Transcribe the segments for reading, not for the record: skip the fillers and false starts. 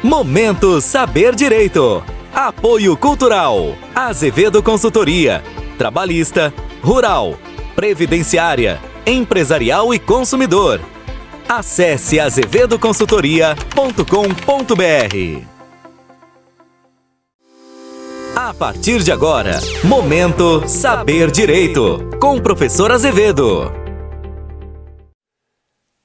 Momento Saber Direito. Apoio Cultural. Azevedo Consultoria. Trabalhista, rural, previdenciária, empresarial e consumidor. Acesse azevedoconsultoria.com.br. A partir de agora, Momento Saber Direito, com o professor Azevedo.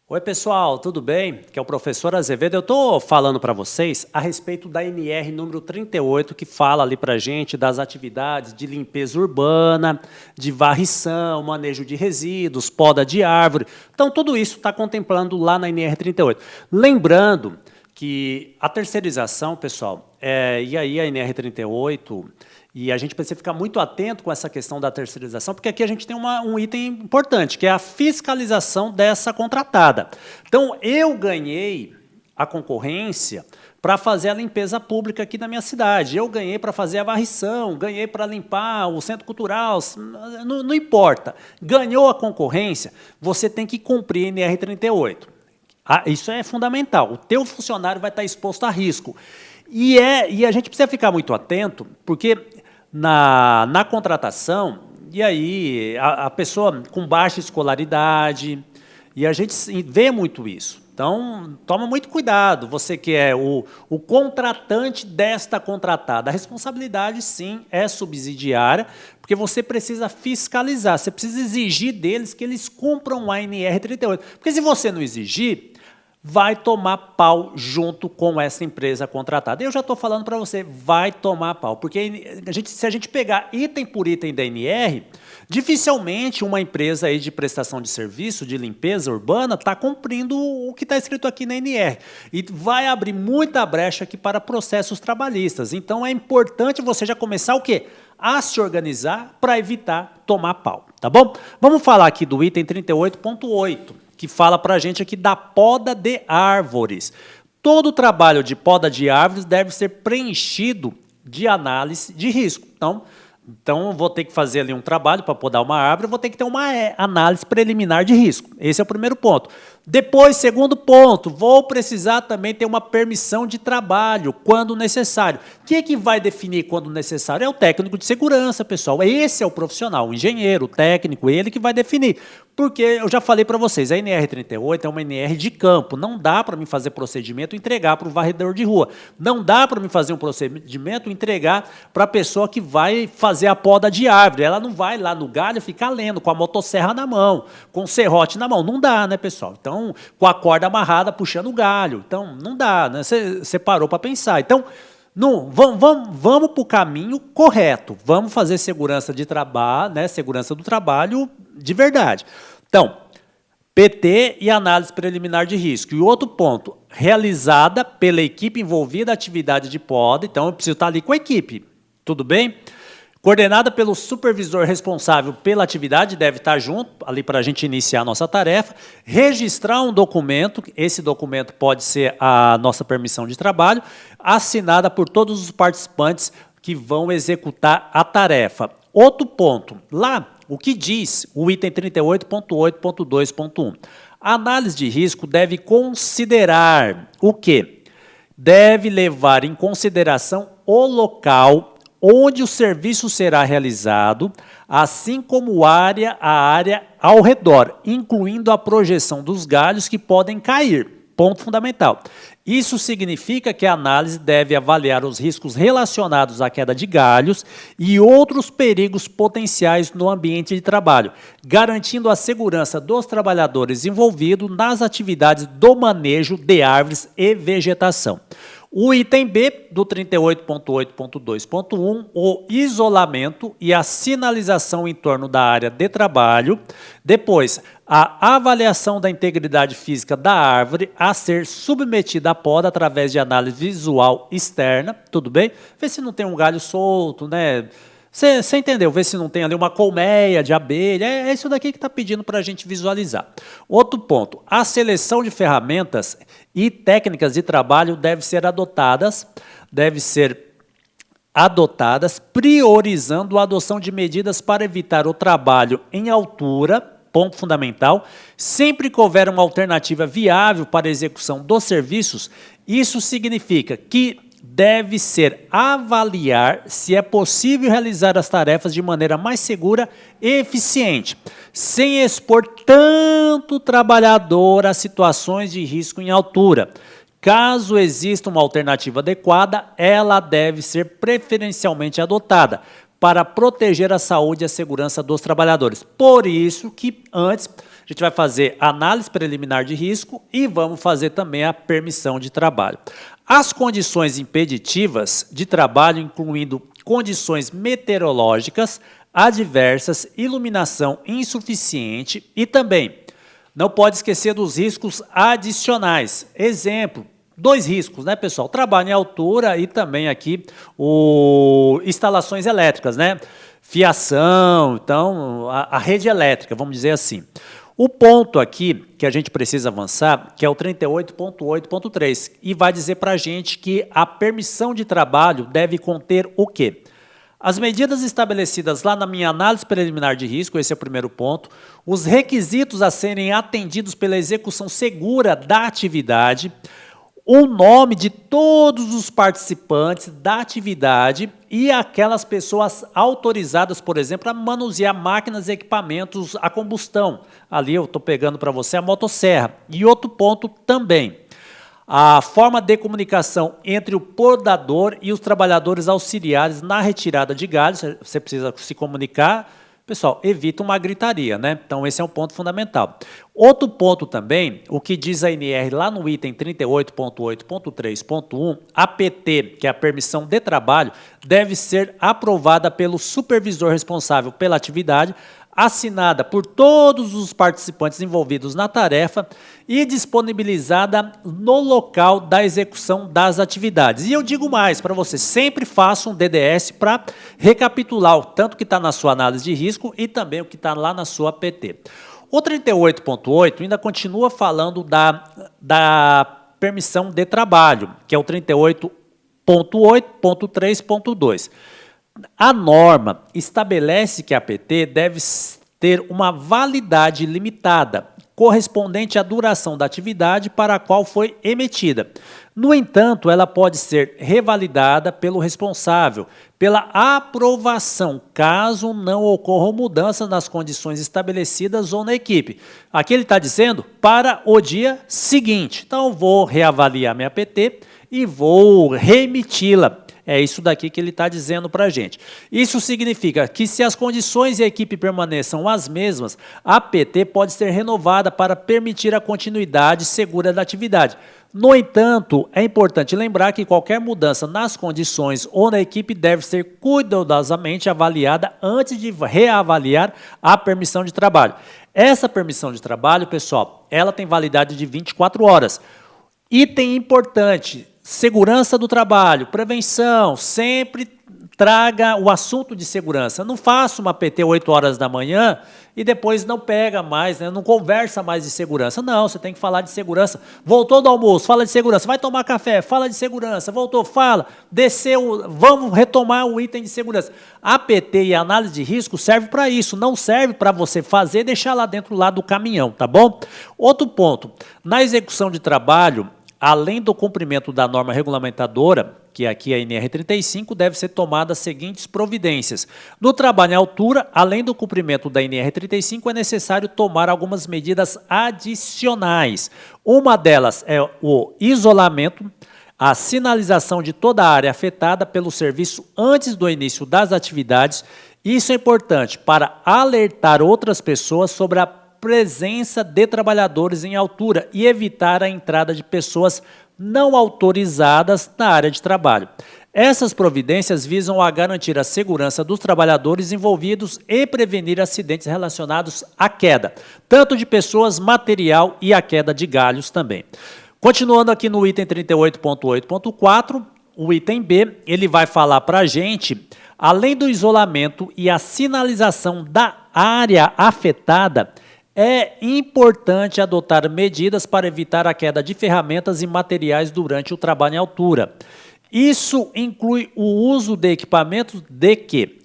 Oi pessoal, tudo bem? Aqui é o professor Azevedo. Eu estou falando para vocês a respeito da NR número 38, que fala ali para a gente das atividades de limpeza urbana, de varrição, manejo de resíduos, poda de árvore. Então tudo isso está contemplando lá na NR 38. Lembrando que a terceirização, pessoal, e aí a NR 38... E a gente precisa ficar muito atento com essa questão da terceirização, porque aqui a gente tem um item importante, que é a fiscalização dessa contratada. Então, eu ganhei a concorrência para fazer a limpeza pública aqui na minha cidade. Eu ganhei para fazer a varrição, ganhei para limpar o centro cultural, não importa. Ganhou a concorrência, você tem que cumprir a NR 38. Isso é fundamental. O teu funcionário vai estar exposto a risco. E a gente precisa ficar muito atento, porque na contratação, e aí a pessoa com baixa escolaridade, e a gente vê muito isso. Então, toma muito cuidado, você que é o contratante desta contratada. A responsabilidade, sim, é subsidiária, porque você precisa fiscalizar, você precisa exigir deles que eles cumpram a NR 38. Porque se você não exigir, vai tomar pau junto com essa empresa contratada. Eu já estou falando para você, vai tomar pau, porque se a gente pegar item por item da NR, dificilmente uma empresa aí de prestação de serviço, de limpeza urbana, está cumprindo o que está escrito aqui na NR. E vai abrir muita brecha aqui para processos trabalhistas. Então é importante você já começar o quê? A se organizar para evitar tomar pau, tá bom? Vamos falar aqui do item 38.8. que fala para a gente aqui da poda de árvores. Todo o trabalho de poda de árvores deve ser preenchido de análise de risco. Então vou ter que fazer ali um trabalho para podar uma árvore, vou ter que ter uma análise preliminar de risco. Esse é o primeiro ponto. Depois, segundo ponto, vou precisar também ter uma permissão de trabalho, quando necessário. O que vai definir quando necessário? É o técnico de segurança, pessoal. Esse é o profissional, o engenheiro, o técnico, ele que vai definir. Porque eu já falei para vocês, a NR 38 é uma NR de campo. Não dá para mim fazer procedimento e entregar para o varredor de rua. Não dá para mim fazer um procedimento e entregar para a pessoa que vai fazer a poda de árvore. Ela não vai lá no galho ficar lendo com a motosserra na mão, com o serrote na mão. Não dá, né, pessoal? Então, com a corda amarrada puxando o galho. Então, não dá, né? Você parou para pensar. Então, vamos para o caminho correto. Vamos fazer segurança de trabalho, né? Segurança do trabalho de verdade. Então, PT e análise preliminar de risco. E outro ponto, realizada pela equipe envolvida a atividade de poda. Então, eu preciso estar ali com a equipe. Tudo bem? Coordenada pelo supervisor responsável pela atividade, deve estar junto, ali para a gente iniciar a nossa tarefa. Registrar um documento, esse documento pode ser a nossa permissão de trabalho, assinada por todos os participantes que vão executar a tarefa. Outro ponto, lá, o que diz o item 38.8.2.1? A análise de risco deve considerar o quê? Deve levar em consideração o local onde o serviço será realizado, assim como a área ao redor, incluindo a projeção dos galhos que podem cair. Ponto fundamental. Isso significa que a análise deve avaliar os riscos relacionados à queda de galhos e outros perigos potenciais no ambiente de trabalho, garantindo a segurança dos trabalhadores envolvidos nas atividades do manejo de árvores e vegetação. O item B do 38.8.2.1, o isolamento e a sinalização em torno da área de trabalho. Depois, a avaliação da integridade física da árvore a ser submetida à poda através de análise visual externa. Tudo bem? Vê se não tem um galho solto, né? Você entendeu? Vê se não tem ali uma colmeia de abelha. É isso daqui que está pedindo para a gente visualizar. Outro ponto, a seleção de ferramentas e técnicas de trabalho deve ser adotadas priorizando a adoção de medidas para evitar o trabalho em altura, ponto fundamental, sempre que houver uma alternativa viável para a execução dos serviços, isso significa que deve ser avaliar se é possível realizar as tarefas de maneira mais segura e eficiente, sem expor tanto o trabalhador a situações de risco em altura. Caso exista uma alternativa adequada, ela deve ser preferencialmente adotada para proteger a saúde e a segurança dos trabalhadores. Por isso que antes a gente vai fazer análise preliminar de risco e vamos fazer também a permissão de trabalho. As condições impeditivas de trabalho, incluindo condições meteorológicas adversas, iluminação insuficiente e também não pode esquecer dos riscos adicionais. Exemplo, 2 riscos, né, pessoal? Trabalho em altura e também aqui instalações elétricas, né? Fiação, então, a rede elétrica, vamos dizer assim. O ponto aqui que a gente precisa avançar, que é o 38.8.3, e vai dizer para a gente que a permissão de trabalho deve conter o quê? As medidas estabelecidas lá na minha análise preliminar de risco, esse é o primeiro ponto, os requisitos a serem atendidos pela execução segura da atividade, o nome de todos os participantes da atividade e aquelas pessoas autorizadas, por exemplo, a manusear máquinas e equipamentos a combustão. Ali eu estou pegando para você a motosserra. E outro ponto também, a forma de comunicação entre o podador e os trabalhadores auxiliares na retirada de galhos. Você precisa se comunicar. Pessoal, evita uma gritaria, né? Então, esse é um ponto fundamental. Outro ponto também, o que diz a ANR lá no item 38.8.3.1, a PT, que é a permissão de trabalho, deve ser aprovada pelo supervisor responsável pela atividade, assinada por todos os participantes envolvidos na tarefa e disponibilizada no local da execução das atividades. E eu digo mais para você, sempre faça um DDS para recapitular o tanto que está na sua análise de risco e também o que está lá na sua PT. O 38.8 ainda continua falando da permissão de trabalho, que é o 38.8.3.2. A norma estabelece que a PT deve ter uma validade limitada, correspondente à duração da atividade para a qual foi emitida. No entanto, ela pode ser revalidada pelo responsável, pela aprovação, caso não ocorram mudanças nas condições estabelecidas ou na equipe. Aqui ele está dizendo para o dia seguinte. Então, eu vou reavaliar minha PT e vou reemiti-la. É isso daqui que ele está dizendo para a gente. Isso significa que se as condições e a equipe permaneçam as mesmas, a PT pode ser renovada para permitir a continuidade segura da atividade. No entanto, é importante lembrar que qualquer mudança nas condições ou na equipe deve ser cuidadosamente avaliada antes de reavaliar a permissão de trabalho. Essa permissão de trabalho, pessoal, ela tem validade de 24 horas. Item importante: segurança do trabalho, prevenção, sempre traga o assunto de segurança. Não faça uma PT 8 horas da manhã e depois não pega mais, né? Não conversa mais de segurança. Não, você tem que falar de segurança. Voltou do almoço, fala de segurança. Vai tomar café, fala de segurança. Voltou, fala. Desceu, vamos retomar o item de segurança. A PT e a análise de risco serve para isso, não serve para você fazer e deixar lá dentro lá do caminhão, tá bom? Outro ponto, na execução de trabalho, além do cumprimento da norma regulamentadora, que aqui é a NR 35, deve ser tomadas as seguintes providências. No trabalho em altura, além do cumprimento da NR 35, é necessário tomar algumas medidas adicionais. Uma delas é o isolamento, a sinalização de toda a área afetada pelo serviço antes do início das atividades. Isso é importante para alertar outras pessoas sobre a presença de trabalhadores em altura e evitar a entrada de pessoas não autorizadas na área de trabalho. Essas providências visam a garantir a segurança dos trabalhadores envolvidos e prevenir acidentes relacionados à queda, tanto de pessoas, material e a queda de galhos também. Continuando aqui no item 38.8.4, o item B, ele vai falar para a gente, além do isolamento e a sinalização da área afetada, é importante adotar medidas para evitar a queda de ferramentas e materiais durante o trabalho em altura. Isso inclui o uso de equipamentos de que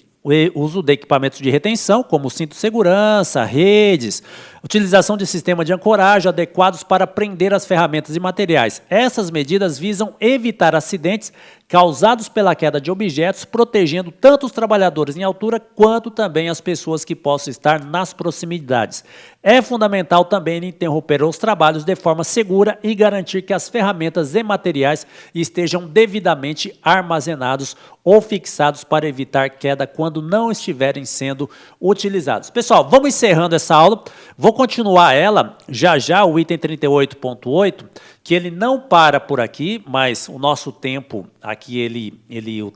uso de equipamentos de retenção, como cinto de segurança, redes, utilização de sistema de ancoragem adequados para prender as ferramentas e materiais. Essas medidas visam evitar acidentes causados pela queda de objetos, protegendo tanto os trabalhadores em altura quanto também as pessoas que possam estar nas proximidades. É fundamental também interromper os trabalhos de forma segura e garantir que as ferramentas e materiais estejam devidamente armazenados ou fixados para evitar queda quando não estiverem sendo utilizados. Pessoal, vamos encerrando essa aula. Vou continuar ela já, o item 38.8, que ele não para por aqui, mas o nosso tempo aqui,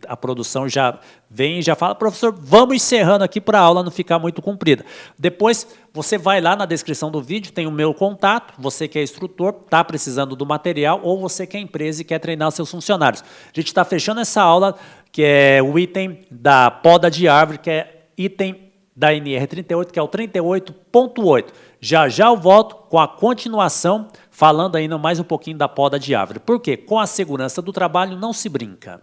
a produção já vem e já fala, professor, vamos encerrando aqui para a aula não ficar muito comprida. Depois você vai lá na descrição do vídeo, tem o meu contato, você que é instrutor, está precisando do material, ou você que é empresa e quer treinar seus funcionários. A gente está fechando essa aula, que é o item da poda de árvore, que é item da NR38, que é o 38.8. Já eu volto com a continuação, falando ainda mais um pouquinho da poda de árvore. Por quê? Com a segurança do trabalho não se brinca.